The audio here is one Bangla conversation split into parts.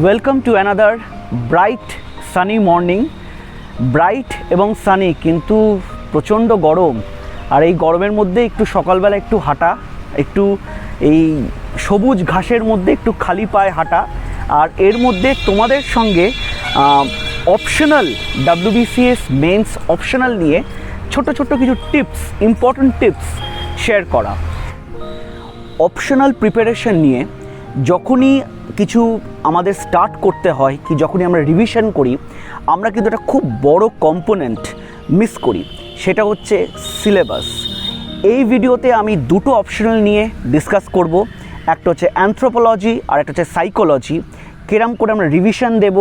Welcome to another bright sunny morning. Bright এবং সানি, কিন্তু প্রচণ্ড গরম। আর এই গরমের মধ্যে একটু সকালবেলা একটু হাঁটা, একটু এই সবুজ ঘাসের মধ্যে একটু খালি পায়ে হাঁটা, আর এর মধ্যে তোমাদের সঙ্গে অপশনাল WBCS মেন্স অপশনাল নিয়ে ছোট ছোট কিছু টিপস, ইম্পর্ট্যান্ট টিপস শেয়ার করা। অপশনাল প্রিপারেশন নিয়ে যখনই কিছু আমাদের স্টার্ট করতে হয়, কি যখনই আমরা রিভিশন করি, আমরা কিন্তু একটা খুব বড় কম্পোনেন্ট মিস করি, সেটা হচ্ছে সিলেবাস। এই ভিডিওতে আমি দুটো অপশনাল নিয়ে ডিসকাস করব, একটা হচ্ছে অ্যানথ্রোপোলজি আর একটা হচ্ছে সাইকোলজি। কিরম করে আমরা রিভিশন দেব,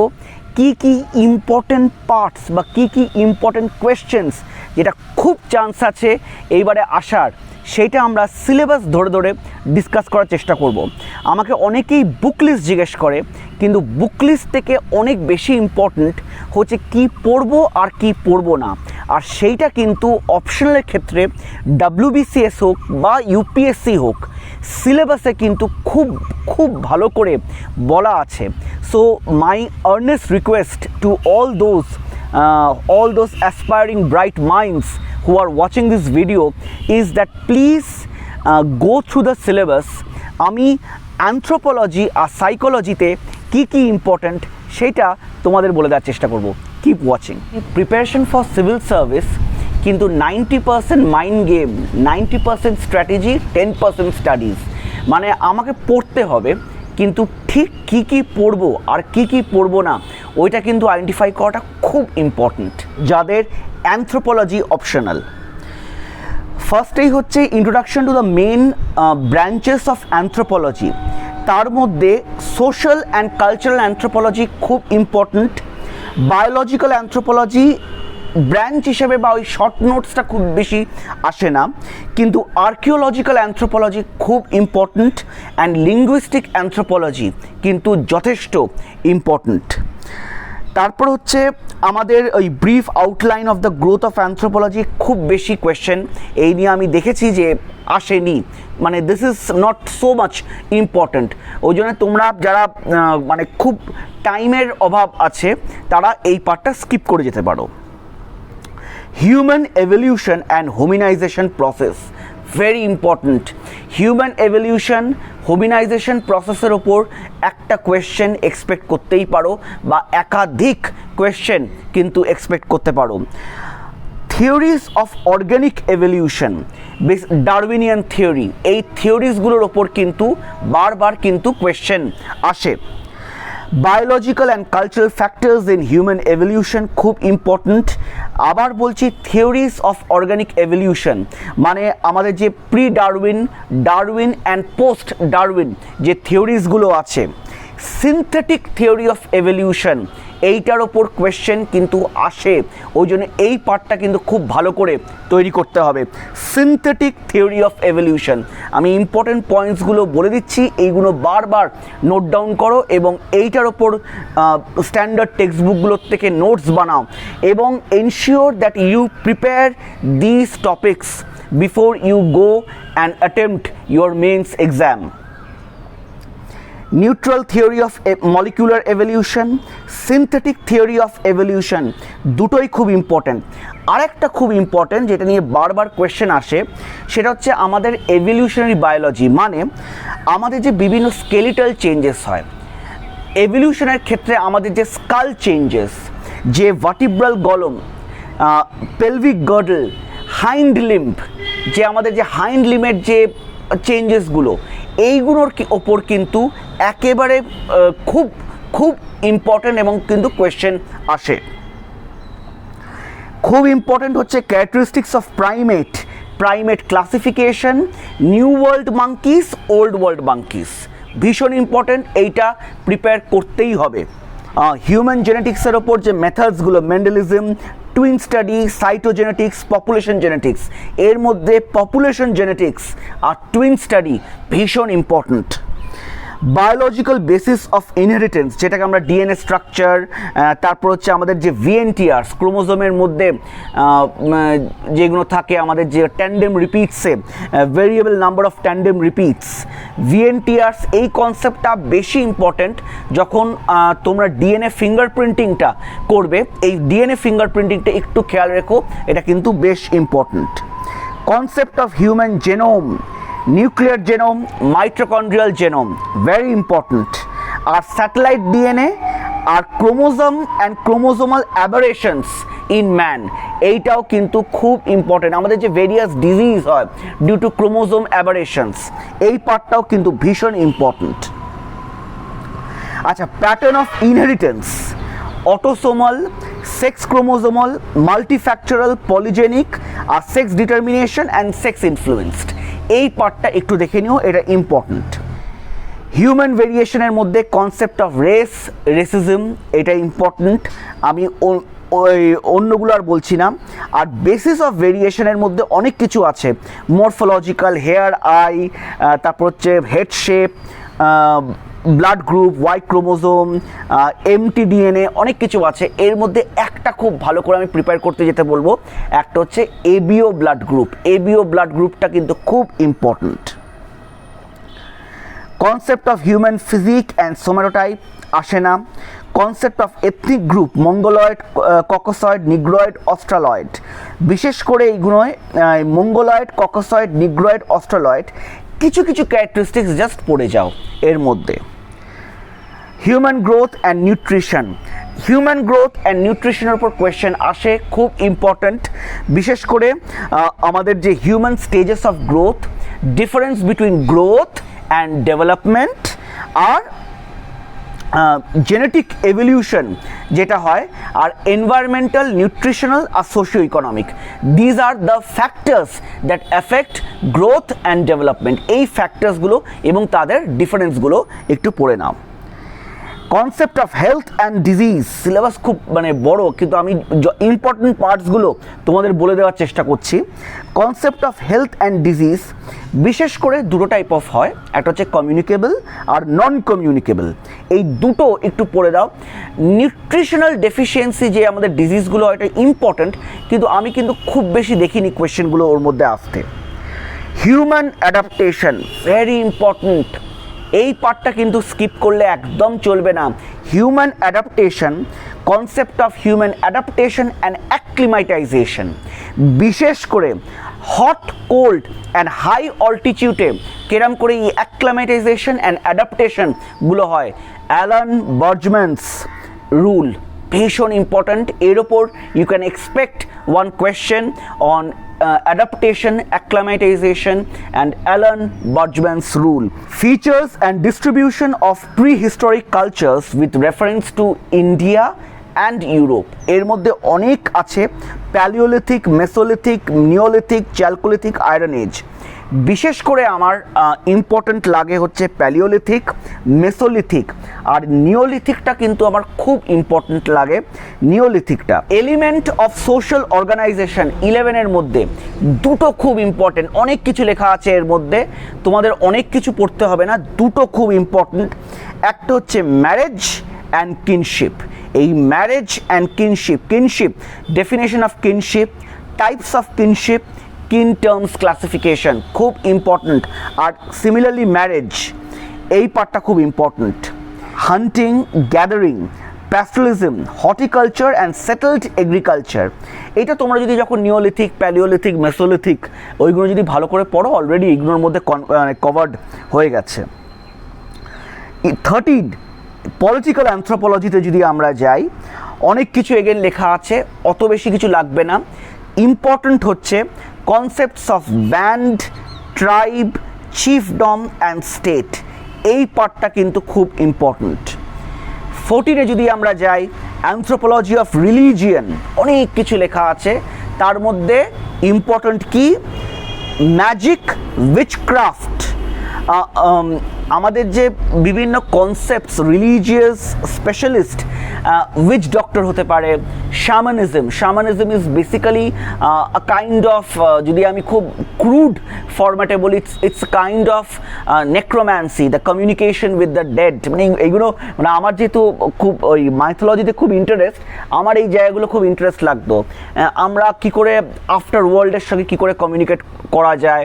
কি কি ইম্পর্ট্যান্ট পার্টস বা কি কি ইম্পর্ট্যান্ট কোয়েশ্চেন্স যেটা খুব চান্স আছে এইবারে আসার, সেইটা আমরা সিলেবাস ধরে ধরে ডিসকাস করার চেষ্টা করব। আমাকে অনেকেই বুক লিস্ট জিজ্ঞেস করে, কিন্তু বুক লিস্ট থেকে অনেক বেশি ইম্পর্ট্যান্ট হচ্ছে কি পড়বো আর কি পড়বো না। আর সেইটা কিন্তু অপশনালের ক্ষেত্রে WBCS হোক বা UPSC হোক, সিলেবাসে কিন্তু খুব খুব ভালো করে বলা আছে। So my Ernst request to all those aspiring bright minds who are watching this video is that please go through the syllabus. আমি অ্যানথ্রোপোলজি আর সাইকোলজিতে কি কি ইম্পর্ট্যান্ট সেটা তোমাদের বলে দেওয়ার চেষ্টা করব। Keep watching. Preparation for civil service কিন্তু 90% মাইন্ড গেম, 90% স্ট্র্যাটেজি, 10% স্টাডিজ। মানে আমাকে পড়তে হবে, কিন্তু ঠিক কী কী পড়বো আর কী কী পড়বো না ওইটা কিন্তু আইডেন্টিফাই করাটা খুব ইম্পর্ট্যান্ট যাদের অ্যানথ্রোপোলজি অপশনাল। ফার্স্টেই হচ্ছে introduction to the main branches of anthropology. তার মধ্যে সোশ্যাল অ্যান্ড কালচারাল অ্যানথ্রোপোলজি খুব ইম্পর্ট্যান্ট। বায়োলজিক্যাল অ্যানথ্রোপোলজি ব্রাঞ্চ হিসেবে বা ওই শর্ট নোটসটা খুব বেশি আসে না, কিন্তু আর্কিওলজিক্যাল অ্যানথ্রোপোলজি খুব ইম্পর্ট্যান্ট, অ্যান্ড লিঙ্গুইস্টিক অ্যানথ্রোপোলজি কিন্তু যথেষ্ট ইম্পর্ট্যান্ট। তারপর হচ্ছে আমাদের ওই brief outline of the growth of anthropology, খুব বেশি কোয়েশ্চেন এই নিয়ে আমি দেখেছি যে আসেনি, মানে this is not so much important. ওই জন্য তোমরা যারা মানে খুব টাইমের অভাব আছে তারা এই পার্টটা স্কিপ করে যেতে পারো। Human evolution and hominization process, very important. Human evolution hominization প্রসেসের ওপর একটা কোয়েশ্চেন এক্সপেক্ট করতেই পারো, বা একাধিক কোয়েশ্চেন কিন্তু এক্সপেক্ট করতে পারো। Theories of organic evolution, Darwinian theory, এই থিওরিজগুলোর ওপর কিন্তু বারবার কিন্তু কোয়েশ্চেন আসে। Biological and cultural factors in human evolution খুব ইম্পর্ট্যান্ট। আবার বলছি, থিওরিজ অফ অর্গ্যানিক এভলিউশন মানে আমাদের যে pre Darwin, Darwin and post Darwin যে থিওরিজগুলো আছে। সিনথেটিক থিওরি অফ এভলিউশন, এইটার ওপর কোয়েশ্চেন কিন্তু আসে, ওই জন্য এই পার্টটা কিন্তু খুব ভালো করে তৈরি করতে হবে। সিনথেটিক থিওরি অফ এভলিউশন, আমি ইম্পর্টেন্ট পয়েন্টসগুলো বলে দিচ্ছি, এইগুলো বারবার নোট ডাউন করো এবং এইটার ওপর স্ট্যান্ডার্ড টেক্সট বুকগুলোর থেকে নোটস বানাও, এবং ensure that you prepare this topics before you go and attempt your mains exam. Neutral theory of molecular evolution, synthetic theory of evolution, দুটোই খুব ইম্পর্ট্যান্ট। আরেকটা খুব ইম্পর্ট্যান্ট যেটা নিয়ে বারবার কোয়েশ্চেন আসে, সেটা হচ্ছে আমাদের এভলিউশনারি বায়োলজি, মানে আমাদের যে বিভিন্ন স্কেলিটাল চেঞ্জেস হয় এভলিউশনের ক্ষেত্রে, আমাদের যে স্কাল চেঞ্জেস, যে vertebral column, pelvic girdle, hind limb, যে আমাদের যে হাইন্ড লিম্বের যে চেঞ্জেসগুলো, এইগুলোর ওপর কিন্তু একেবারে খুব খুব ইম্পর্ট্যান্ট এবং কিন্তু কোয়েশ্চেন আসে। খুব ইম্পর্ট্যান্ট হচ্ছে characteristics of primate, primate classification, new world monkeys, old world monkeys, ভীষণ ইম্পর্ট্যান্ট, এইটা প্রিপেয়ার করতেই হবে। হিউম্যান জেনেটিক্সের ওপর যে মেথডসগুলো, Mendelism, twin study, cytogenetics, population genetics, এর মধ্যে পপুলেশন জেনেটিক্স আর টুইন স্টাডি ভীষণ important. Biological basis of inheritance, যেটাকে আমরা ডিএনএ স্ট্রাকচার, তারপর হচ্ছে আমাদের যে ভিএনটিআরস, ক্রোমোজোমের মধ্যে যেগুলো থাকে আমাদের যে ট্যান্ডেম রিপিটসে, variable number of tandem repeats, VNTRs, এই কনসেপ্টটা বেশি ইম্পর্ট্যান্ট যখন তোমরা ডিএনএ ফিঙ্গারপ্রিন্টিংটা করবে। এই ডিএনএ ফিঙ্গারপ্রিন্টিংটা একটু খেয়াল রেখো, এটা কিন্তু বেশ important. Concept of human genome, nuclear genome, mitochondrial genome, very important. আর স্যাটেলাইট ডিএনএ আর chromosome and chromosomal aberrations in man, এইটাও কিন্তু খুব ইম্পর্টেন্ট। আমাদের যে ভেরিয়াস ডিজিজ হয় ডিউ টু ক্রোমোজোম অ্যাবারেশনস, এই পার্টটাও কিন্তু ভীষণ ইম্পর্ট্যান্ট। আচ্ছা, pattern of inheritance, autosomal, sex chromosomal, multifactorial, polygenic, আর sex determination and sex influenced, এই পার্টটা একটু দেখে নিও, এটা ইম্পর্ট্যান্ট। হিউম্যান ভেরিয়েশনের মধ্যে কনসেপ্ট অফ রেস, রেসিজম, এটা ইম্পর্ট্যান্ট, আমি ওই অন্যগুলো আর বলছি না। আর বেসিস অফ ভেরিয়েশনের মধ্যে অনেক কিছু আছে, মরফোলজিক্যাল, হেয়ার, আই, তারপর হচ্ছে head shape, blood group, Y chromosome, MT DNA, অনেক কিছু আছে। এর মধ্যে একটা খুব ভালো করে আমি প্রিপেয়ার করতে যেতে বলবো, একটা হচ্ছে ABO blood group. ABO blood গ্রুপটা কিন্তু খুব important. Concept of human physique and somatotype আসে না। Concept of ethnic group, Mongoloid, Caucasoid, Negroid, Australoid, বিশেষ করে এইগুলোয় মঙ্গোলয়েড, ককসয়েড, নিগ্রয়েড, অস্ট্রালয়েড, কিছু কিছু ক্যারেক্টারিস্টিক্স জাস্ট পড়ে যাও এর মধ্যে। Human growth and nutrition, human growth and নিউট্রিশনের উপর কোয়েশ্চেন আসে, খুব ইম্পর্ট্যান্ট। বিশেষ করে আমাদের যে human stages of growth, difference between growth and development, R genetic evolution যেটা হয়, আর এনভায়রনমেন্টাল, নিউট্রিশনাল আর socio economic, these are the factors that affect growth and development. এই ফ্যাক্টরসগুলো এবং তাদের ডিফারেন্সগুলো একটু পড়ে নাও। Concept of health and disease, syllabus খুব বড়, কিন্তু আমি ইম্পর্টেন্ট পার্টসগুলো তোমাদের বলে দেওয়ার চেষ্টা করছি। Concept of health and disease বিশেষ করে দুটো টাইপ অফ হয়, একটা হচ্ছে কমিউনিকেবল আর নন কমিউনিকেবল, এই দুটো একটু পড়ে দাও। নিউট্রিশনাল ডেফিসিয়েন্সি যে আমাদের ডিজিজগুলো হয়, এটা ইম্পর্টেন্ট, কিন্তু আমি কিন্তু খুব বেশি দেখিনি কোয়েশ্চেনগুলো ওর মধ্যে আসতে। হিউম্যান অ্যাডাপ্টেশন, ভেরি ইম্পর্টেন্ট, এই পার্টটা কিন্তু স্কিপ করলে একদম চলবে না। Human adaptation, concept of human adaptation and acclimatization, বিশেষ করে হট, কোল্ড অ্যান্ড হাই অল্টিটিউডে কেরম করে এই অ্যাক্লিমাটাইজেশন অ্যান্ড অ্যাডাপ্টেশনগুলো হয়, অ্যালান বার্জম্যানস রুল, ভীষণ ইম্পর্ট্যান্ট। এর ওপর you can expect one question on adaptation, acclimatization and Alan Bargmann's rule. Features and distribution of prehistoric cultures with reference to India and Europe, এর মধ্যে অনেক আছে, palaeolithic, mesolithic, neolithic, chalcolithic, iron age. বিশেষ করে আমার ইম্পর্ট্যান্ট লাগে হচ্ছে প্যালিওলিথিক, মেসোলিথিক, আর নিওলিথিকটা কিন্তু আমার খুব ইম্পর্ট্যান্ট লাগে, নিওলিথিকটা। এলিমেন্ট অফ সোশ্যাল অর্গানাইজেশন 11-এর মধ্যে দুটো খুব ইম্পর্ট্যান্ট, অনেক কিছু লেখা আছে এর মধ্যে, তোমাদের অনেক কিছু পড়তে হবে না, দুটো খুব ইম্পর্ট্যান্ট। একটা হচ্ছে ম্যারেজ অ্যান্ড কিনশিপ, এই marriage and kinship, kinship, definition of kinship, types of kinship, kin terms classification, খুব ইম্পর্ট্যান্ট। আর সিমিলারলি ম্যারেজ, এই পার্টটা খুব important. Hunting, gathering, pastoralism, horticulture and settled agriculture, এটা তোমরা যদি যখন নিওলিথিক, প্যালিওলিথিক, মেসোলিথিক ওইগুলো যদি ভালো করে পড়ো, অলরেডি এগুলোর মধ্যে কভার্ড হয়ে গেছে। 13 পলিটিক্যাল অ্যানথ্রোপোলজিতে যদি আমরা যাই, অনেক কিছু এগেন লেখা আছে, অত বেশি কিছু লাগবে না। ইম্পর্ট্যান্ট হচ্ছে concepts of band, tribe, chiefdom and state, এই পার্টটা কিন্তু খুব ইম্পর্ট্যান্ট। 14-এ যদি আমরা যাই, অ্যানথ্রোপোলজি অফ রিলিজিয়ন, অনেক কিছু লেখা আছে, তার মধ্যে ইম্পর্ট্যান্ট কি, ম্যাজিক, উইচক্রাফট, আমাদের যে বিভিন্ন concepts, religious specialist, witch doctor হতে পারে, shamanism is basically a kind of, যদি আমি খুব ক্রুড ফরম্যাটে বলি, it's kind of necromancy, the communication with the dead. মানে এইগুলো, মানে আমার যেহেতু খুব ওই মাইথোলজিতে খুব ইন্টারেস্ট, আমার এই জায়গাগুলো খুব ইন্টারেস্ট লাগতো। আমরা কি করে আফটার ওয়ার্ল্ডের সঙ্গে কি করে কমিউনিকেট করা যায়।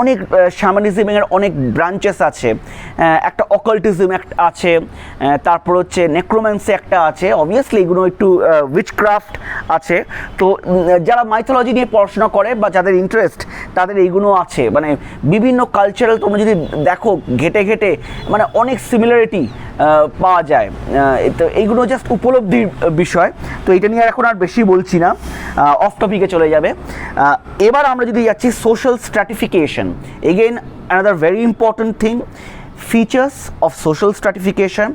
অনেক শ্যামানিজমের অনেক ব্রাঞ্চেস আছে, একটা অকাল্টিজম একটা আছে, তারপর হচ্ছে নেক্রোম্যান্সি একটা আছে, অবভিয়াসলি এগুলো একটু উইচক্রাফট আছে। তো যারা মাইথোলজি নিয়ে পড়াশোনা করে বা যাদের ইন্টারেস্ট, তাদের এইগুলো আছে। মানে বিভিন্ন কালচারাল, তোমরা যদি দেখো ঘেটে ঘেটে, মানে অনেক সিমিলারিটি পাওয়া যায়। তো এইগুলো জাস্ট উপলব্ধির বিষয়। তো এটা নিয়ে এখন আর বেশি বলছি না, অফ টপিকে চলে যাবে। এবার আমরা যদি যাচ্ছি social stratification, again another very important thing, features of social stratification,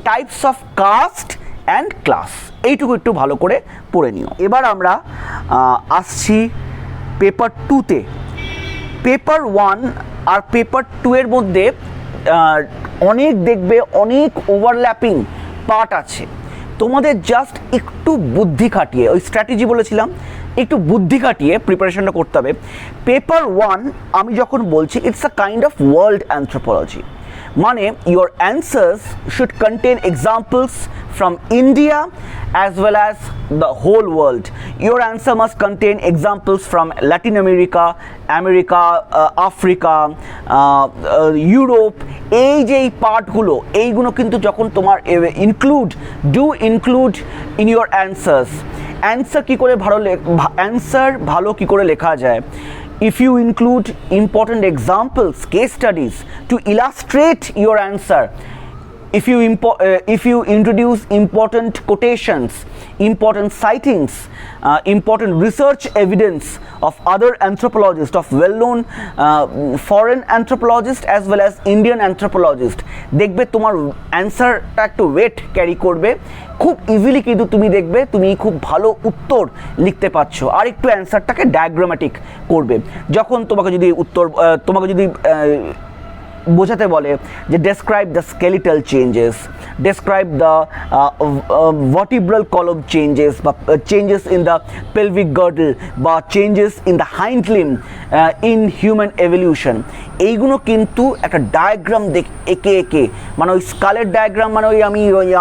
types of caste and class, এইটুকু একটু ভালো করে পড়ে নিও। এবার আমরা আসছি পেপার 2-তে। পেপার 1 আর পেপার 2 এর মধ্যে অনেক দেখবে অনেক ওভারল্যাপিং পার্ট আছে। তোমাদের জাস্ট একটু বুদ্ধি খাটিয়ে, ওই স্ট্র্যাটেজি বলেছিলাম, একটু বুদ্ধি খাটিয়ে প্রিপারেশনটা করতে হবে। পেপার 1 আমি যখন বলছি, it's a kind of world anthropology, মানে your answers should contain examples from India as well as the whole world. Your answer must contain examples from Latin America, Africa, Europe. এই যে এই পার্টগুলো, এইগুলো কিন্তু যখন তোমার include in your answers. Answer কী করে ভালো কী করে লেখা যায়? If you include important examples, case studies to illustrate your answer, if you introduce important quotations, important sightings, important research evidence of other anthropologists, of well-known foreign anthropologists as well as Indian anthropologists, দেখবে তোমার অ্যান্সারটা একটু ওয়েট ক্যারি করবে, খুব ইজিলি কিন্তু তুমি দেখবে তুমি খুব ভালো উত্তর লিখতে পারছো। আর একটু অ্যান্সারটাকে ডায়াগ্রামেটিক করবে। যখন তোমাকে যদি বোঝাতে বলে যে describe the skeletal changes, describe the vertebral column changes, বা changes in the pelvic girdle, বা changes in the hind limb in human evolution, এইগুলো কিন্তু একটা ডায়াগ্রাম এঁকে, মানে ওই স্কালের ডায়াগ্রাম, মানে ওই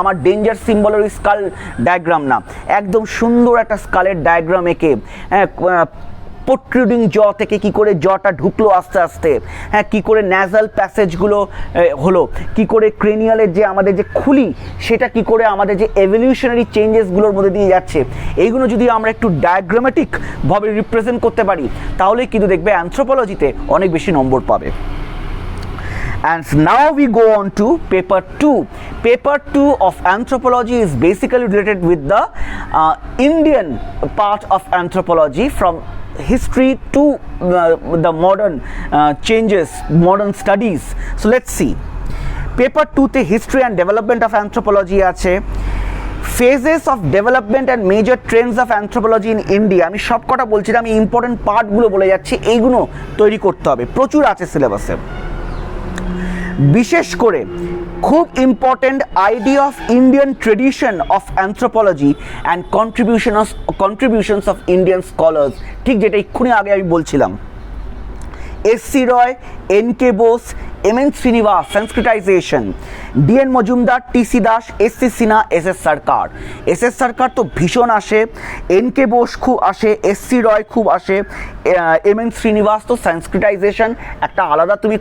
আমার ডেঞ্জার সিম্বলের ওই স্কাল ডায়াগ্রাম না, একদম সুন্দর একটা স্কালের ডায়াগ্রাম এঁকে, প্রোট্রুডিং জ থেকে কী করে জটা ঢুকলো আস্তে আস্তে, হ্যাঁ, কী করে ন্যাজাল প্যাসেজগুলো হলো, কী করে ক্রেনিয়ালের যে আমাদের যে খুলি, সেটা কী করে আমাদের যে এভলিউশনারি চেঞ্জেসগুলোর মধ্যে দিয়ে যাচ্ছে, এইগুলো যদি আমরা একটু ডায়াগ্রামেটিকভাবে রিপ্রেজেন্ট করতে পারি, তাহলে কিন্তু দেখবে অ্যানথ্রোপোলজিতে অনেক বেশি নম্বর পাবে। And now we go on to paper 2. Paper 2 of anthropology is basically related with the Indian part of anthropology, from history to the modern changes, modern studies. So let's see. Paper 2 te history and development of anthropology আছে, phases of development and major trends of anthropology in India। আমি সব কটা বলছি না, আমি ইম্পর্টেন্ট পার্টগুলো বলে যাচ্ছি, এইগুলো তৈরি করতে হবে, প্রচুর আছে সিলেবাসে। বিশেষ করে খুব important idea of Indian tradition of anthropology and contributions of Indian scholars, ঠিক যেটা এক্ষুনি আগে আমি বলছিলাম। S C. Roy, N K. Bose, M N. Srinivas, Sanskritization, D N. Majumdar, T C. Das, S C. Sinha, S S. Sarkar. S S. Sarkar তো ভীষণ আসে, এন.কে. বোস খুব আসে, এস.সি. রয় খুব আসে, এম.এন. শ্রীনিবাস তো সংস্কৃতাইজেশন একটা আলাদা তুমি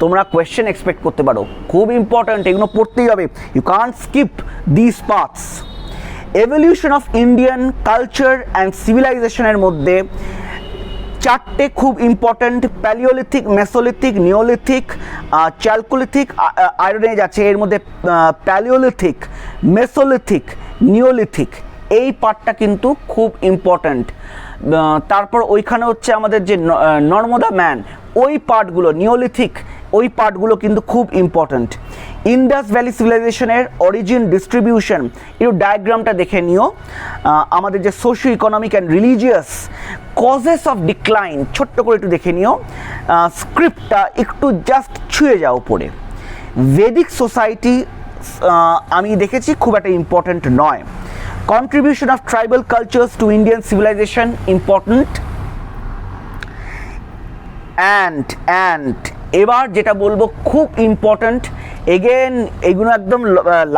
তোমরা কোয়েশ্চেন এক্সপেক্ট করতে পারো, খুব ইম্পর্ট্যান্ট, এগুলো পড়তেই হবে, you can't skip this parts. Evolution of Indian culture and সিভিলাইজেশনের মধ্যে চারটে খুব important, palaeolithic, mesolithic, neolithic, chalcolithic, iron age আছে এর মধ্যে, প্যালিওলিথিক, মেসোলিথিক, নিওলিথিক, এই পার্টটা কিন্তু খুব ইম্পর্ট্যান্ট। তারপর ওইখানে হচ্ছে আমাদের যে নর্মদা ম্যান, ওই পার্টগুলো, নিওলিথিক, ওই পার্টগুলো কিন্তু খুব ইম্পর্ট্যান্ট। ইন্ডাস ভ্যালি সিভিলাইজেশনের অরিজিন, ডিস্ট্রিবিউশন, একটু ডায়াগ্রামটা দেখে নিও। আমাদের যে socio economic and religious causes of decline ছোট্ট করে একটু দেখে নিও, স্ক্রিপ্টটা একটু জাস্ট ছুঁয়ে যাও উপরে। ভেদিক সোসাইটি আমি দেখেছি খুব একটা ইম্পর্ট্যান্ট নয়। Contribution of tribal cultures to Indian civilisation important. And এবার যেটা বলবো খুব ইম্পর্ট্যান্ট, এগেন এগুলো একদম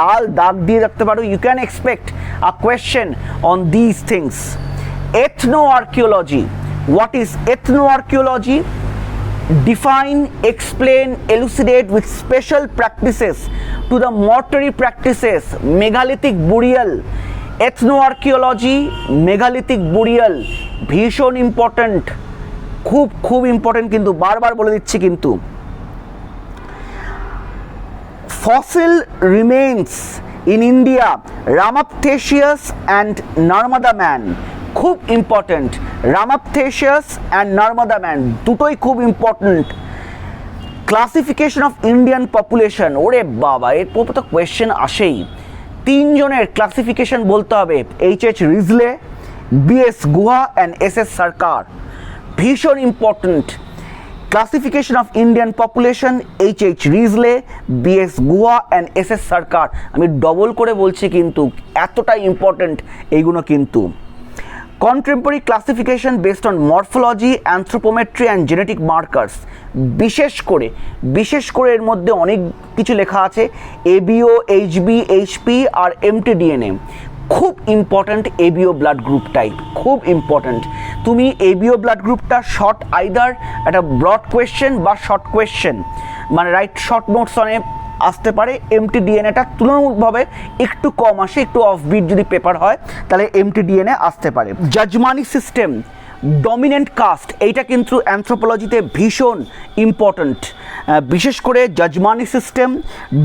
লাল দাগ দিয়ে রাখতে পারো। You can expect a question on this things. Ethno archaeology, what is ethno archaeology? Define, explain, elucidate with special practices to the mortuary practices, megalithic burial, ethnoarchaeology, megalithic burial, ভীষণ ইম্পর্ট্যান্ট, খুব ইম্পর্ট্যান্ট, কিন্তু বারবার বলে দিচ্ছি কিন্তু। Fossil remains in India, Ramapthasius and Narmada man, খুব ইম্পর্ট্যান্ট। রামাপথেসিয়াস অ্যান্ড নার্মাদা ম্যান দুটোই খুব important. Classification of Indian population, ওরে বাবা এর পর তো কোয়েশ্চেন আসেই। তিনজনের ক্লাসিফিকেশন বলতে হবে, H Risley, B S Guha and S Sarkar, ভীষণ important. Classification of Indian population, H Risley, B S Guha and S Sarkar. আমি ডবল করে বলছি কিন্তু, এতটাই ইম্পর্ট্যান্ট এইগুলো কিন্তু। Contemporary classification based on morphology, anthropometry and genetic markers, বিশেষ করে এর মধ্যে অনেক কিছু লেখা আছে। এবিও, এইচবি, এইচপি আর এমটিডিএনএ খুব important. ABO blood group type খুব ইম্পর্ট্যান্ট। তুমি এবিও ব্লাড গ্রুপটা শর্ট আইদার একটা ব্রড কোয়েশ্চেন বা শর্ট কোয়েশ্চেন, মানে রাইট শর্ট নোটস অনে আসতে পারে। এমটিডিএনএটা তুলনামূলকভাবে একটু কম আসে, একটু অফবিট যদি পেপার হয় তাহলে এমটিডিএনএ আসতে পারে। জাজমানি সিস্টেম, ডমিনেন্ট কাস্ট, এইটা কিন্তু অ্যানথ্রোপোলজিতে ভীষণ ইম্পর্ট্যান্ট। বিশেষ করে জাজমানি সিস্টেম,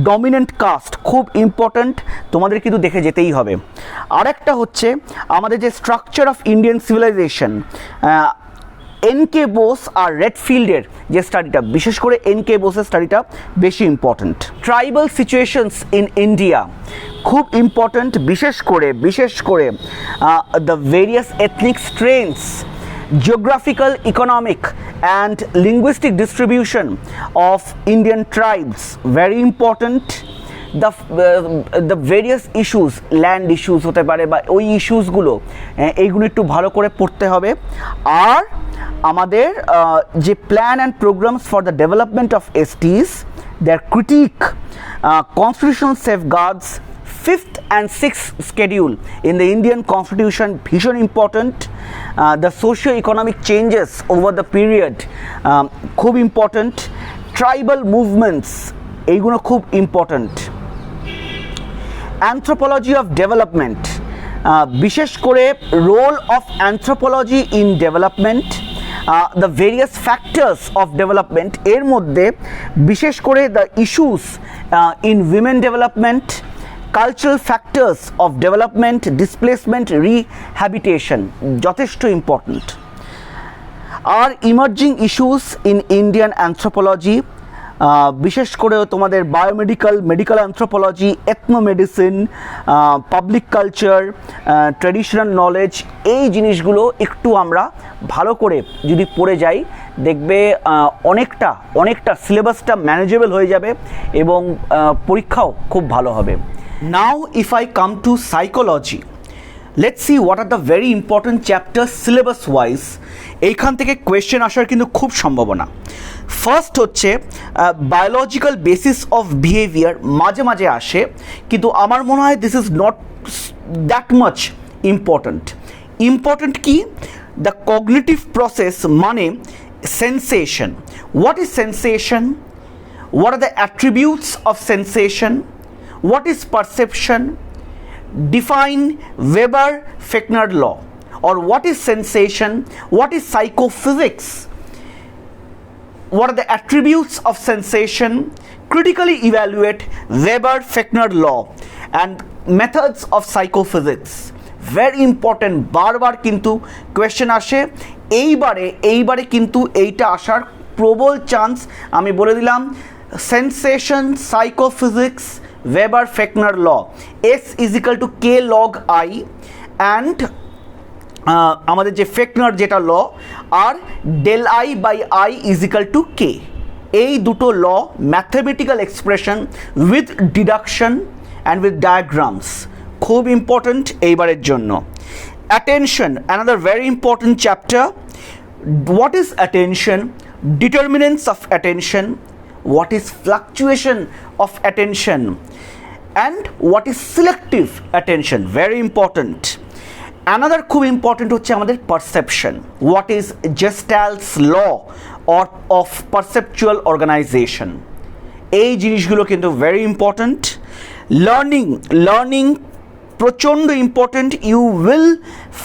ডমিনেন্ট কাস্ট খুব ইম্পর্ট্যান্ট, তোমাদের কিন্তু দেখে যেতেই হবে। আরেকটা হচ্ছে আমাদের যে structure of Indian civilization, N K Bose আর রেডফিল্ডের যে স্টাডিটা, বিশেষ করে এনকে বোসের স্টাডিটা বেশি important. Tribal situations in India খুব ইম্পর্ট্যান্ট, বিশেষ করে the various ethnic strains, geographical, economic and linguistic distribution of Indian tribes, very important. The various issues, land issues হতে পারে বা ওই ইস্যুসগুলো, এইগুলো একটু ভালো করে পড়তে হবে। আর আমাদের যে plan and programmes for the development of STs, their critic, constitutional safeguards, 5th and 6th schedule in the Indian Constitution, ভীষণ important. The socio-economic changes over the period, খুব ইম্পর্ট্যান্ট। ট্রাইবাল মুভমেন্টস, এইগুলো খুব ইম্পর্ট্যান্ট। অ্যানথ্রোপোলজি অফ ডেভেলপমেন্ট, বিশেষ করে role of anthropology in development, the various factors of development, এর মধ্যে বিশেষ করে the issues in women development, cultural factors of development, displacement, rehabilitation যথেষ্ট ইম্পর্ট্যান্ট। আর emerging issues in Indian anthropology, বিশেষ করে তোমাদের medical anthropology, ethnomedicine, public culture, traditional knowledge, এই জিনিসগুলো একটু আমরা ভালো করে যদি পড়ে যাই, দেখবে অনেকটা সিলেবাসটা ম্যানেজেবল হয়ে যাবে এবং পরীক্ষাও খুব ভালো হবে। Now if I come to psychology, let's see what are the very important chapter syllabus wise. এইখান থেকে কোয়েশ্চেন আসার কিন্তু খুব সম্ভাবনা। ফার্স্ট হচ্ছে বায়োলজিক্যাল বেসিস অফ বিহেভিয়ার, মাঝে মাঝে আসে, কিন্তু আমার মনে হয় this is not that much important কি? দ্য কগনিটিভ প্রসেস, মানে sensation. What is sensation? What are the attributes of sensation? What is perception? Define Weber-Fechner law, or what is sensation? What is psychophysics? What are the attributes of sensation? Critically evaluate Weber-Fechner law and methods of psychophysics. Very important, বারবার কিন্তু কোয়েশ্চেন আসে। এইবারে কিন্তু এইটা আসার প্রবল চান্স, আমি বলে দিলাম। Sensation, psychophysics, Weber-Fechner law, S is equal to K log I, and আমাদের যে ফেকনার যেটা ল, আর del I by I is equal to K, এই দুটো law mathematical expression with deduction and with diagrams, খুব ইম্পর্ট্যান্ট এইবারের জন্য। Attention, another very important chapter. What is attention, determinants of attention, what is fluctuation of attention, and what is selective attention, very important. Another খুব ইম্পর্টেন্ট হচ্ছে আমাদের perception, what is Gestalt's law or of perceptual organization, এই জিনিসগুলো কিন্তু ভেরি ইম্পর্টেন্ট। লার্নিং প্রচণ্ড important, you will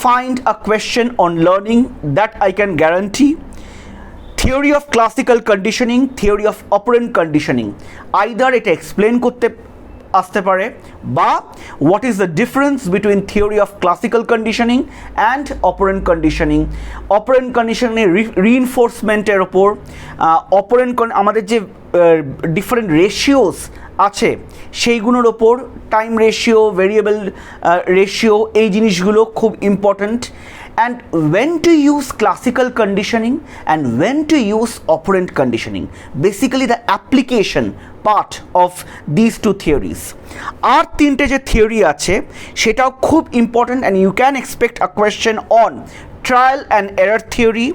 find a question on learning, that I can guarantee. Theory of classical conditioning, theory of operant conditioning, either এটা এক্সপ্লেন করতে আসতে পারে, বা what is the difference between theory of classical conditioning and operant conditioning, operant conditioning রিইনফোর্সমেন্টের ওপর, অপারেন্ট আমাদের যে ডিফারেন্ট রেশিওস আছে সেইগুলোর ওপর, টাইম রেশিও, ভেরিয়েবল রেশিও, এই জিনিসগুলো খুব important. And when to use classical conditioning and when to use operant conditioning, basically the application part of these two theories. আর তিনটে যে থিওরি আছে সেটাও খুব important, and you can expect a question on trial and error theory,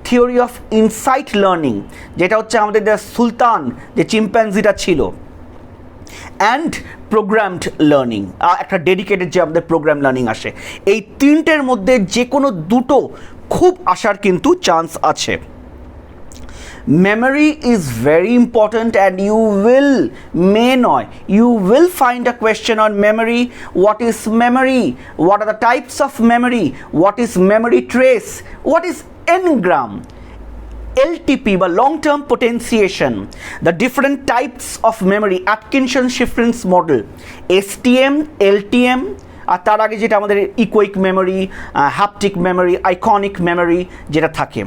theory of insight learning, যেটা হচ্ছে আমাদের সুলতান যে চিম্প্যাঞ্জিটা ছিল, অ্যান্ড প্রোগ্রামড লার্নিং, একটা ডেডিকেটেড যে আমাদের প্রোগ্রাম লার্নিং আসে। এই তিনটের মধ্যে যে কোনো দুটো খুব আসার কিন্তু চান্স আছে। memory is very important, and you will find a question on memory. What is memory, what are the types of memory, what is memory trace, what is engram, LTP বা long term potentiation, the different types of memory, Atkinson Shiffrin's model, STM, LTM, আর তার আগে যেটা আমাদের echoic memory, haptic memory, iconic memory যেটা থাকে,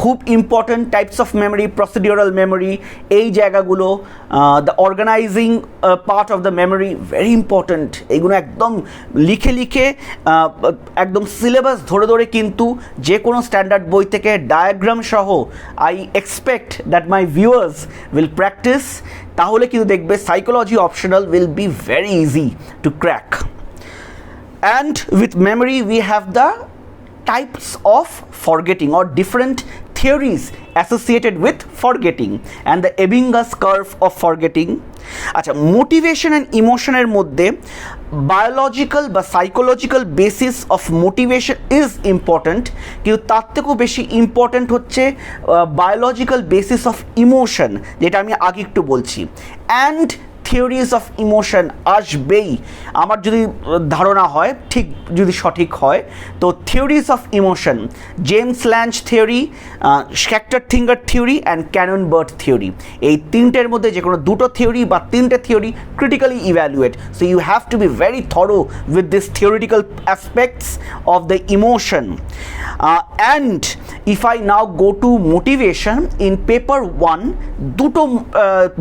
খুব important. Types of memory, procedural memory, এই জায়গাগুলো, the organising part of the memory, very important. এইগুলো একদম লিখে একদম সিলেবাস ধরে কিন্তু যে কোনো স্ট্যান্ডার্ড বই থেকে ডায়াগ্রাম সহ I expect that my viewers will practice, তাহলে কিন্তু দেখবে psychology optional will be very easy to crack. And with memory we have the types of forgetting or different theories associated with forgetting and the Ebbinger's curve of forgetting. আচ্ছা, মোটিভেশন অ্যান্ড ইমোশনের মধ্যে বায়োলজিক্যাল বা psychological basis of motivation is important, কিন্তু তার থেকেও বেশি ইম্পর্ট্যান্ট হচ্ছে বায়োলজিক্যাল বেসিস অফ ইমোশন, যেটা আমি আগে একটু বলছি। অ্যান্ড থিওরিজ অফ ইমোশন আসবেই, আমার যদি ধারণা হয়, ঠিক যদি সঠিক হয়, তো theories of emotion, James Lange theory, Schachter Singer theory and Cannon Bard theory, এই তিনটের মধ্যে যে কোনো দুটো থিওরি বা তিনটে theory critically evaluate. So you have to be very thorough with this theoretical aspects of the emotion. And if I now go to motivation, in paper 1 দুটো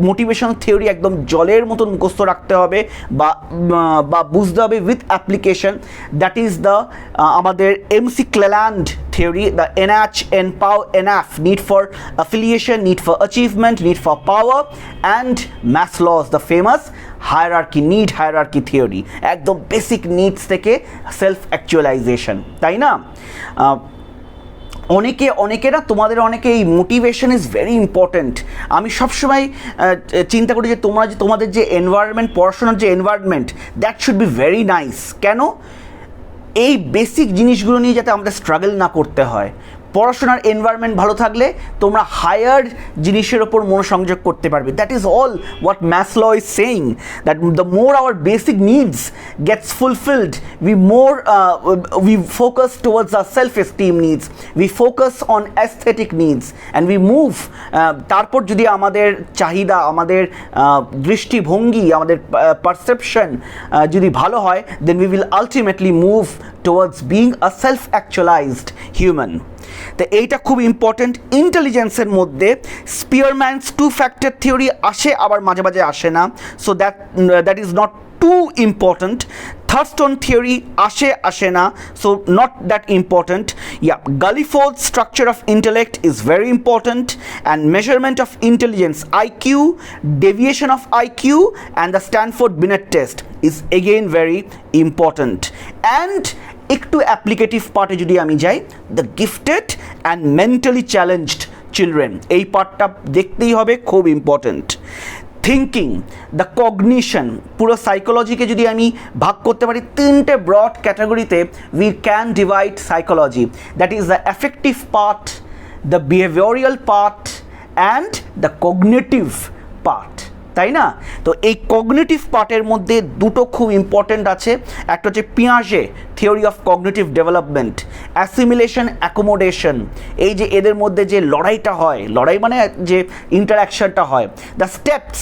মোটিভেশন থিওরি একদম জলের মতন মুখস্থ রাখতে হবে বা বুঝতে হবে with application. That is the আমাদের MC ক্লেল্যান্ড theory, the NH, NPOW, NF, need for affiliation, need for achievement, need for power, and Maslow's the famous hierarchy, need hierarchy theory, একদম বেসিক নিডস থেকে সেলফ অ্যাকচুয়ালাইজেশন, তাই না? অনেকে না, অনেকে এই মোটিভেশন ইজ ভেরি ইম্পর্ট্যান্ট। আমি সবসময় চিন্তা করি যে তোমাদের যে এনভায়রনমেন্ট, পড়াশোনার যে environment, that should be very nice. কেন? এই বেসিক জিনিসগুলো নিয়ে যাতে আমাদের স্ট্রাগল না করতে হয়। পড়াশোনার এনভায়রনমেন্ট ভালো থাকলে তোমরা হায়ার জিনিসের ওপর মনোসংযোগ করতে পারবে। That is all what Maslow is saying, that the more our basic needs gets fulfilled, we focus towards our self-esteem needs, we focus on aesthetic needs, and we move, তারপর যদি আমাদের চাহিদা, আমাদের দৃষ্টিভঙ্গি, আমাদের পারসেপশন যদি ভালো হয়, then we will ultimately move towards being a self-actualized human. তো এইটা খুব ইম্পর্টেন্ট। ইন্টেলিজেন্সের মধ্যে স্পিয়ারম্যানস 2 ফ্যাক্টর থিওরি আসে, আবার মাঝে মাঝে আসে না। So that is not too important. Thurston theory ashe na, so not that important. Yeah, Galliford's structure of intellect is very important, and measurement of intelligence, IQ, deviation of IQ, and the Stanford Binet test is again very important. And একটু অ্যাপ্লিকেটিভ পার্টে যদি আমি যাই, the gifted and mentally challenged children, এই পার্টটা দেখতেই হবে, খুব ইম্পর্ট্যান্ট। থিঙ্কিং, দ্য কগনিশন, পুরো সাইকোলজিকে যদি আমি ভাগ করতে পারি তিনটে ব্রড ক্যাটাগরিতে, we can divide psychology, that is the affective part, the behavioural part and the cognitive part, তাই না? তো এই কগনিটিভ পার্টের মধ্যে দুটো খুব ইম্পর্ট্যান্ট আছে, একটা হচ্ছে পিয়াজে theory of cognitive development, assimilation accommodation, এই যে এদের মধ্যে যে লড়াইটা হয়, লড়াই মানে যে ইন্টারাকশনটা হয়, the steps,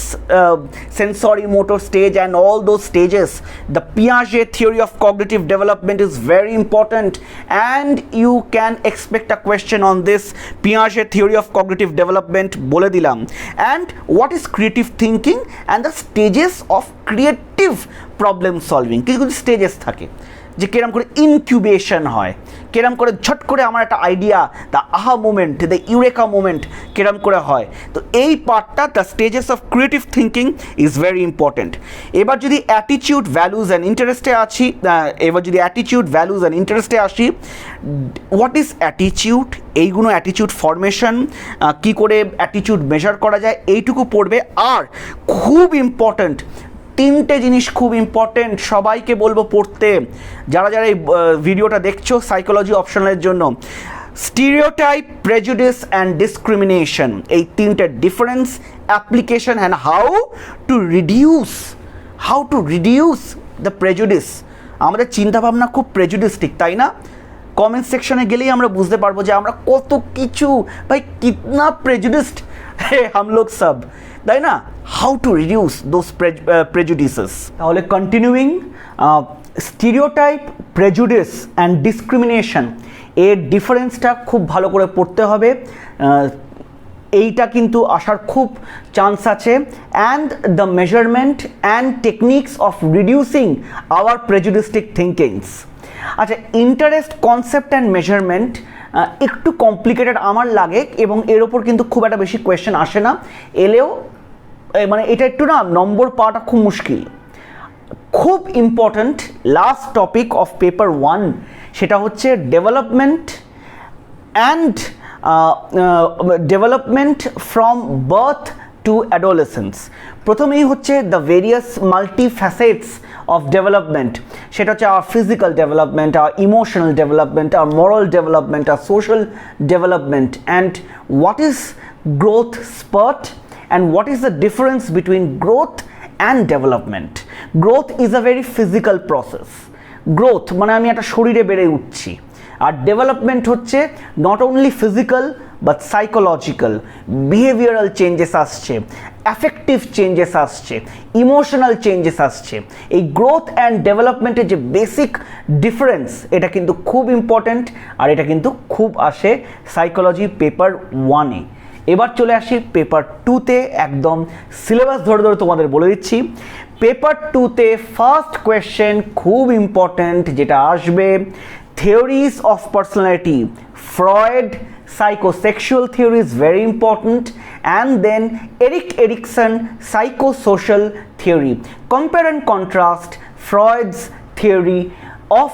sensory motor stage and all those stages, the পিয়াজে theory of cognitive development is very important, and you can expect a question on this পিয়াজে theory of cognitive development, বলে দিলাম। And what is creative thinking and the stages of creative problem solving, কিছু কিছু স্টেজেস থাকে যে কিরম করে ইনকিউবেশন হয়, কিরম করে ঝট করে আমার একটা আইডিয়া, দ্য আহা মুমেন্ট, দ্য ইউরেকা মুমেন্ট কিরম করে হয়। তো এই পার্টটা, the stages of creative thinking is very important. এবার যদি অ্যাটিটিউড ভ্যালুজ অ্যান্ড ইন্টারেস্টে আসি, হোয়াট ইজ অ্যাটিটিউড, এইগুলো অ্যাটিটিউড ফরমেশন, কী করে অ্যাটিটিউড মেজার করা যায়, এইটুকু পড়বে। আর খুব ইম্পর্ট্যান্ট তিনটে জিনিস খুব ইম্পর্টেন্ট, সবাইকে বলবো পড়তে, যারা যারা এই ভিডিওটা দেখছো সাইকোলজি অপশনালের জন্য। স্টিরিওটাইপ, প্রেজুডিস অ্যান্ড ডিসক্রিমিনেশন, এই তিনটে difference, application and how to reduce the prejudice. আমাদের চিন্তাভাবনা খুব প্রেজুডিস্টিক, তাই না? কমেন্ট সেকশনে গেলেই আমরা বুঝতে পারবো যে আমরা কত কিছু, ভাই কিতনা প্রেজুডিস্ট হে হাম লোগ সব, তাই না? How to reduce those prejudices. তাহলে continuing, stereotype, prejudice and discrimination, এর ডিফারেন্সটা খুব ভালো করে পড়তে হবে, এইটা কিন্তু আসার খুব চান্স আছে। And the measurement and techniques of reducing our prejudistic thinkings. আচ্ছা, ইন্টারেস্ট, কনসেপ্ট অ্যান্ড মেজারমেন্ট একটু কমপ্লিকেটেড আমার লাগে, এবং এর ওপর কিন্তু খুব একটা বেশি কোয়েশ্চেন আসে না, এলেও মানে এটা একটু না নম্বর পাওয়াটা খুব মুশকিল। খুব important last topic of paper 1, সেটা হচ্ছে development from birth two adolescence. প্রথমেই হচ্ছে দ্য ভেরিয়াস মাল্টিফ্যাসেটস অফ ডেভেলপমেন্ট, সেটা হচ্ছে our physical development, our emotional development, our moral development, our social development, and what is growth spurt and what is the difference between growth and development. Growth is a very physical process. Growth মানে আমি একটা শরীরে বেড়ে উঠছি, আর ডেভেলপমেন্ট হচ্ছে not only physical but psychological, behavioural changes আসছে, অ্যাফেক্টিভ চেঞ্জেস আসছে, ইমোশনাল চেঞ্জেস আসছে। এই গ্রোথ অ্যান্ড ডেভেলপমেন্টের যে বেসিক ডিফারেন্স, এটা কিন্তু খুব ইম্পর্ট্যান্ট, আর এটা কিন্তু খুব আসে সাইকোলজি পেপার 1-এ। এবার চলে আসি পেপার 2-তে, একদম সিলেবাস ধরে ধরে তোমাদের বলে দিচ্ছি। পেপার 2-তে ফার্স্ট কোয়েশ্চেন খুব ইম্পর্ট্যান্ট যেটা আসবে, theories of personality, Freud, psychosexual theory is very important, and then Erik Erikson, psychosocial theory. Compare and contrast Freud's theory of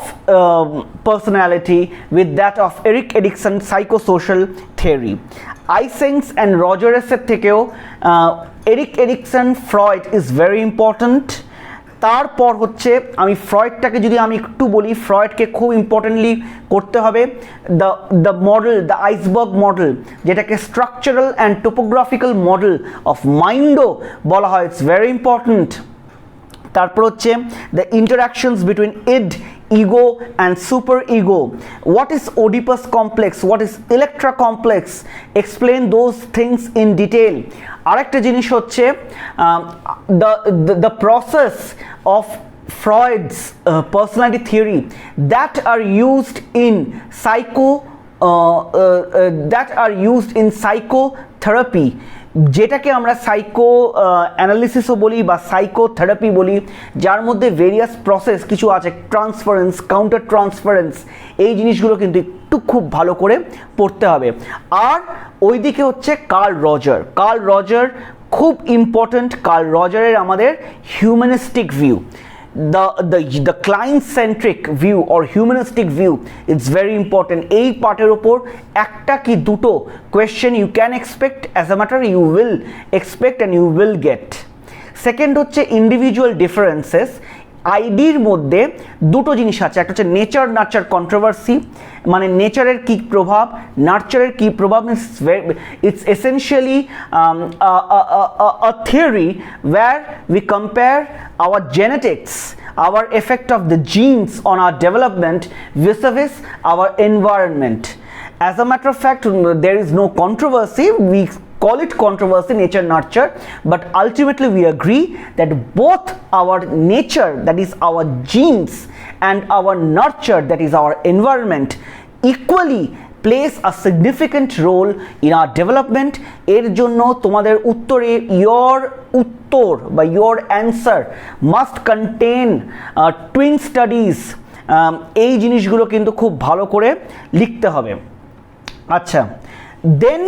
personality with that of Erik Erikson, psychosocial theory. Eysenck and Rogers-এর থেকেও Erik Erikson, Freud is very important. তারপর হচ্ছে আমি ফ্রয়েডটাকে যদি আমি একটু বলি, ফ্রয়েডকে খুব ইম্পর্টেন্টলি করতে হবে, the model, the iceberg model, যেটাকে structural and topographical model of মাইন্ডও বলা হয়, ইটস ভেরি ইম্পর্টেন্ট। তারপর হচ্ছে the interactions between id, ego and super ego, what is Oedipus complex, what is Electra complex, explain those things in detail. আরেকটা জিনিস হচ্ছে the process of Freud's personality theory that are used in psychotherapy, যেটাকে আমরা সাইকো অ্যানালিসিসও বলি বা সাইকোথেরাপি বলি, যার মধ্যে ভেরিয়াস প্রসেস কিছু আছে, ট্রান্সফারেন্স, কাউন্টার ট্রান্সফারেন্স, এই জিনিসগুলো কিন্তু একটু খুব ভালো করে পড়তে হবে। আর ওইদিকে হচ্ছে কার্ল রজার খুব ইম্পর্ট্যান্ট। কার্ল রজারের আমাদের humanistic view, the client-centric view or humanistic view, it's very important. এই পার্টের ওপর একটা কি দুটো question you can expect, as a matter you will expect and you will get. Second হচ্ছে ইন্ডিভিজুয়াল ডিফারেন্সেস। আইডির মধ্যে দুটো জিনিস আছে, একটা হচ্ছে নেচার নার্চার কন্ট্রোভার্সি, মানে নেচারের কী প্রভাব, নার্চারের কী প্রভাব। It's essentially a theory where we compare our genetics, our effect of the genes on our development vis-a-vis our environment. As a matter of fact, there is no controversy. We call it controversy, nature nurture, but ultimately we agree that both our nature, that is our genes, and our nurture, that is our environment, equally plays a significant role in our development. এর জন্য তোমাদের উত্তরে your answer must contain twin studies. এই জিনিসগুলো কিন্তু খুব ভালো করে লিখতে হবে। আচ্ছা, দেন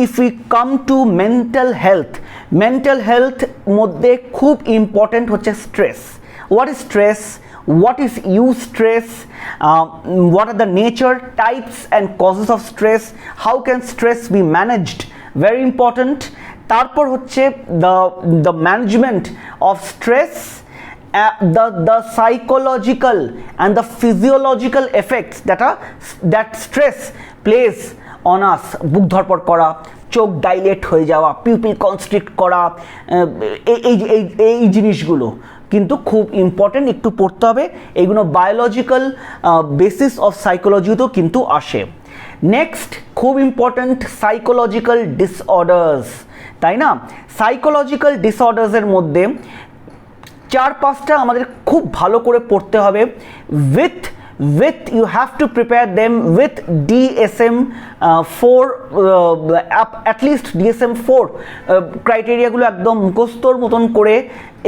if we come to mental health মধ্যে খুব ইম্পর্টেন্ট হচ্ছে stress. What is stress? What is eustress? What are the nature, types and causes of stress? How can stress be managed? Very important. তারপর হচ্ছে the management of stress, the psychological and the physiological effects that stress plays on us. বুক ধরপড় করা, চোখ ডাইলেট হয়ে যাওয়া, পিউপিল কনস্ট্রিক্ট করা, এই জিনিসগুলো কিন্তু খুব ইম্পর্টেন্ট, একটু পড়তে হবে। এইগুলো বায়োলজিক্যাল বেসিস অফ সাইকোলজিতেও কিন্তু আসে। নেক্সট খুব ইম্পর্টেন্ট সাইকোলজিক্যাল ডিসঅর্ডার্স, তাই না? সাইকোলজিক্যাল ডিসঅর্ডার্সের মধ্যে 4-5টা আমাদের খুব ভালো করে পড়তে হবে। with you have to prepare them with DSM-4, at least DSM-4 ক্রাইটেরিয়াগুলো একদম মুখস্থর মতন করে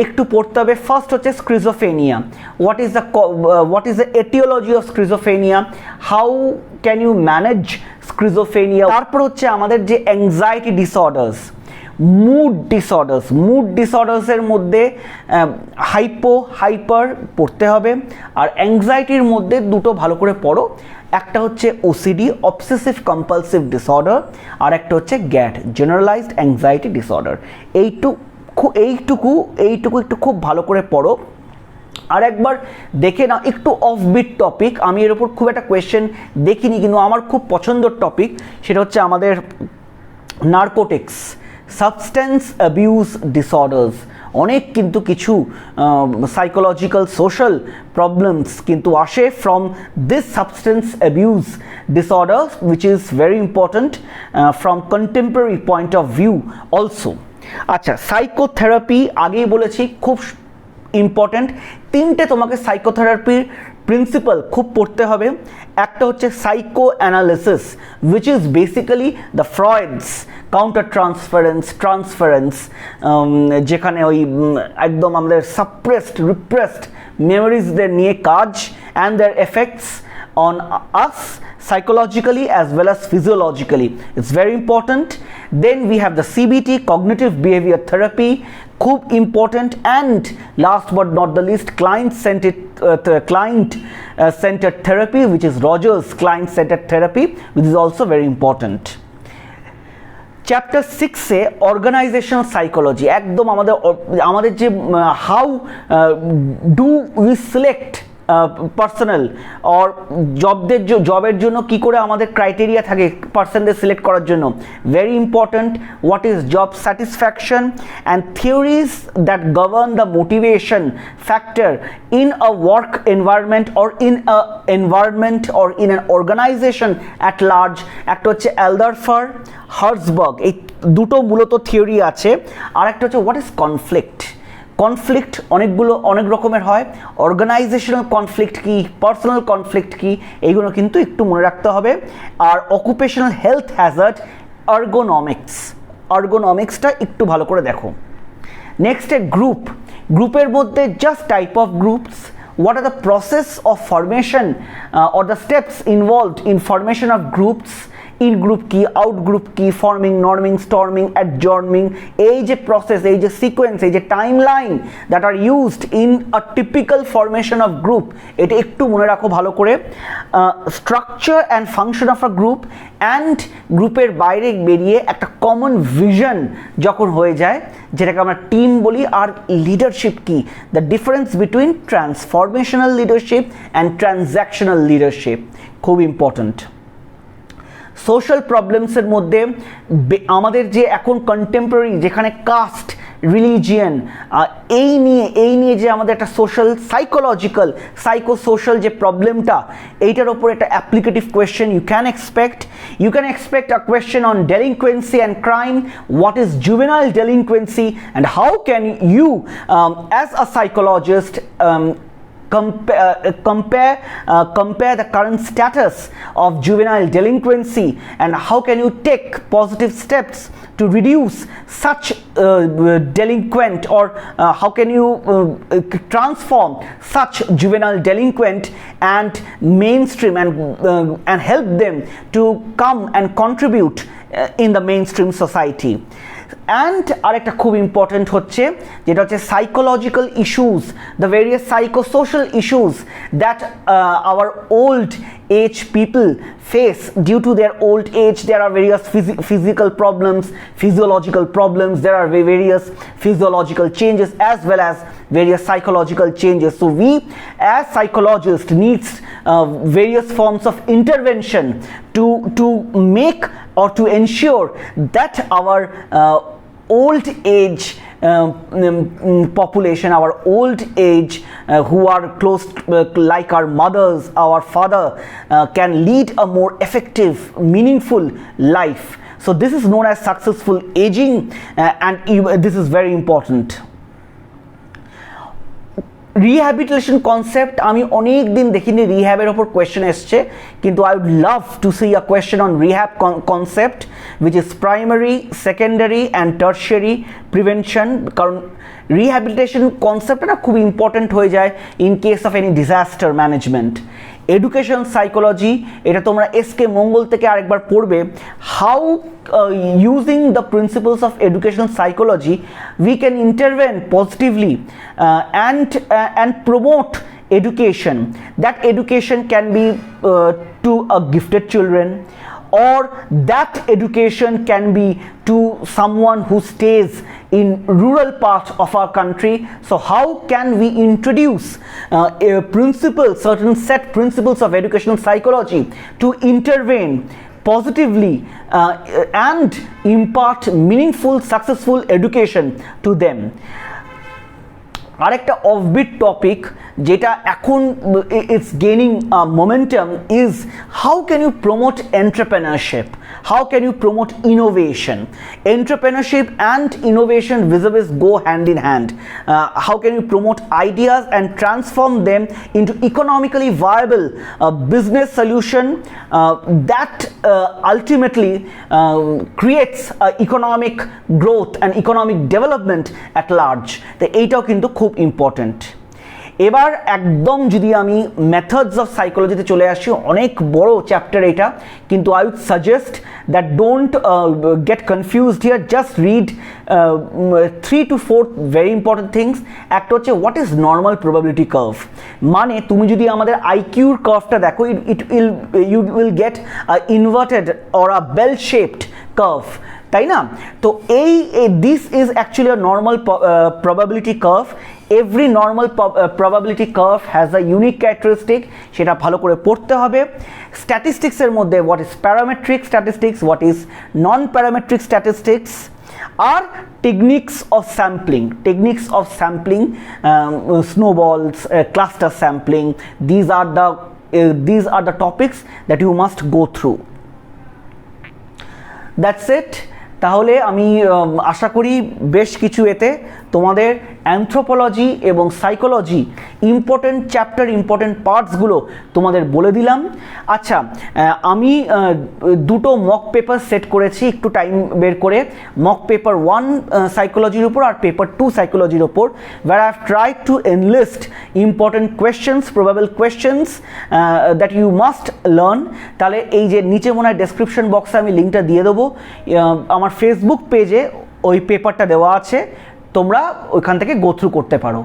একটু পড়তে হবে। ফার্স্ট হচ্ছে schizophrenia. what is the etiology of schizophrenia, how can you manage schizophrenia? তারপর হচ্ছে আমাদের যে অ্যাংজাইটি ডিসঅর্ডার্স, মুড ডিসঅর্ডার্সের মধ্যে হাইপার পড়তে হবে। আর অ্যাংজাইটির মধ্যে দুটো ভালো করে পড়ো, একটা হচ্ছে ওসিডি, অবসেসিভ কম্পালসিভ ডিসঅর্ডার, আর একটা হচ্ছে গ্যাট, জেনারেলাইজড অ্যাংজাইটি ডিসঅর্ডার। এইটুকু একটু খুব ভালো করে পড়ো। আর একবার দেখে না, একটু অফবিট টপিক, আমি এর উপর খুব একটা কোয়েশ্চেন দেখিনি, কিন্তু আমার খুব পছন্দের টপিক, সেটা হচ্ছে আমাদের নার্কোটিক্স, সাবস্টেন্স অ্যাবিউজ ডিসঅর্ডার্স। অনেক কিন্তু কিছু সাইকোলজিক্যাল সোশ্যাল প্রবলেমস কিন্তু আসে from this substance abuse disorders, which is very important from contemporary point of view also. আচ্ছা, সাইকোথেরাপি আগেই বলেছি খুব ইম্পর্ট্যান্ট। 3টে তোমাকে সাইকোথেরাপির প্রিন্সিপাল খুব পড়তে হবে। একটা হচ্ছে psychoanalysis, which is basically the Freud's counter transference, যেখানে ওই একদম আমাদের সাপ্রেসড রিপ্রেসড মেমোরিজদের নিয়ে কাজ, and their effects on us psychologically as well as physiologically. It's very important. Then we have the CBT, cognitive behavior therapy, খুব important. And last but not the least, client-centered therapy, which is Rogers client-centered therapy, which is also very important. Chapter 6-এ অর্গানাইজেশনাল সাইকোলজি, একদম আমাদের যে how do we select personal or জবের জন্য কি করে আমাদের ক্রাইটেরিয়া থাকে পার্সনদের সিলেক্ট করার জন্য, very important. What is job satisfaction and theories that govern the motivation factor in a work environment or in a environment or in an organisation at large. একটা হচ্ছে অ্যালদারফার, হার্জবার্গ, এই দুটো মূলত থিওরি আছে। আর একটা হচ্ছে হোয়াট ইজ কনফ্লিক্ট অনেক রকমের হয়, অর্গানাইজেশনাল কনফ্লিক্ট কি, পার্সোনাল কনফ্লিক্ট কি, এইগুলো কিন্তু একটু মনে রাখতে হবে। আর অকুপেশনাল হেলথ হ্যাজার্ড, আর্গোনমিক্সটা একটু ভালো করে দেখো। নেক্সট গ্রুপ, গ্রুপের মধ্যে just type of groups, what are the process of formation or the steps involved in formation of groups, in group কি, out group কি, forming, norming, storming, adjourning, এই যে process, এই যে sequence, এই যে timeline that are used in a typical formation of group, এটা একটু মনে রাখো ভালো করে। structure and function of a group, and গ্রুপের বাইরে বেরিয়ে একটা কমন ভিশন যখন হয়ে যায়, যেটাকে আমরা টিম বলি, আর লিডারশিপ কি, the difference between transformational leadership and transactional leadership, খুব ইম্পর্ট্যান্ট। সোশ্যাল প্রবলেমসের মধ্যে আমাদের যে এখন কন্টেম্পোরারি, যেখানে কাস্ট, রিলিজিয়ান, এই নিয়ে যে আমাদের একটা সোশ্যাল সাইকোলজিক্যাল সাইকোসোশ্যাল যে প্রবলেমটা, এইটার ওপর একটা applicative question you can expect a question on delinquency and crime, what is juvenile delinquency and how can you as a psychologist compare the current status of juvenile delinquency, and how can you take positive steps to reduce such delinquent, or how can you transform such juvenile delinquent and mainstream and help them to come and contribute in the mainstream society. And আরেকটা খুব ইম্পর্টেন্ট হচ্ছে, যেটা হচ্ছে psychological issues, the various psychosocial issues that our old age people face. Due to their old age, there are various physical problems, physiological problems, there are various physiological changes as well as various psychological changes. So we as psychologists needs various forms of intervention to make or to ensure that our old age population, our old age who are close like our mothers, our father, can lead a more effective, meaningful life. So this is known as successful aging, and this is very important. Rehabilitation concept আমি অনেক দিন দেখিনি রিহ্যাবের ওপর কোয়েশ্চেন এসছে, কিন্তু I would love to see a question on rehab concept which is primary, secondary and tertiary prevention. কারণ রিহ্যাবিলিটেশন কনসেপ্টটা খুব ইম্পর্ট্যান্ট হয়ে যায় in case of any disaster management. Education psychology, এটা তোমরা এসকে মঙ্গল থেকে আরেকবার পড়বে। How using the principles of education psychology we can intervene positively and promote education. That education can be to a gifted children, or that education can be to someone who stays in rural part of our country. So how can we introduce certain set principles of educational psychology to intervene positively and impart meaningful, successful education to them. আরেকটা অফবিট টপিক যেটা এখন it's gaining momentum is how can you promote entrepreneurship, how can you promote innovation? Entrepreneurship and innovation vis-a-vis go hand in hand. How can you promote ideas and transform them into economically viable business solution that ultimately creates economic growth and economic development at large? তো এইটাও কিন্তু খুব ইম্পর্টেন্ট। এবার একদম যদি আমি মেথডস অফ সাইকোলজিতে চলে আসি, অনেক বড় চ্যাপ্টার এটা, কিন্তু I would suggest that don't get confused here, just read 3 to 4 very important things. একটা হচ্ছে what is normal probability curve, মানে তুমি যদি আমাদের আইকিউর কার্ভটা দেখো, you will get inverted or a bell shaped curve, তাই না? তো this is actually a normal probability curve. Every normal probability curve has a unique characteristic, সেটা ভালো করে পড়তে হবে। স্ট্যাটিস্টিক্সের মধ্যে what is parametric statistics, what is non parametric statistics, আর techniques of sampling, snowballs, cluster sampling, these are the topics that you must go through. That's it. তাহলে আমি আশা করি বেশ কিছু এতে তোমাদের অ্যানথ্রোপোলজি এবং সাইকোলজি ইম্পর্টেন্ট চ্যাপ্টার, ইম্পর্টেন্ট পার্টসগুলো তোমাদের বলে দিলাম। আচ্ছা, আমি দুটো মক পেপার সেট করেছি একটু টাইম বের করে, মক পেপার 1 সাইকোলজির উপর আর পেপার 2 সাইকোলজির উপর, where I have tried to enlist important questions, probable questions that you must learn। তাহলে এই যে নিচে মনে হয় ডেসক্রিপশন বক্সে আমি লিঙ্কটা দিয়ে দেবো, আমার ফেসবুক পেজে ওই পেপারটা দেওয়া আছে, তোমরা ওইখান থেকে গো থ্রু করতে পারো।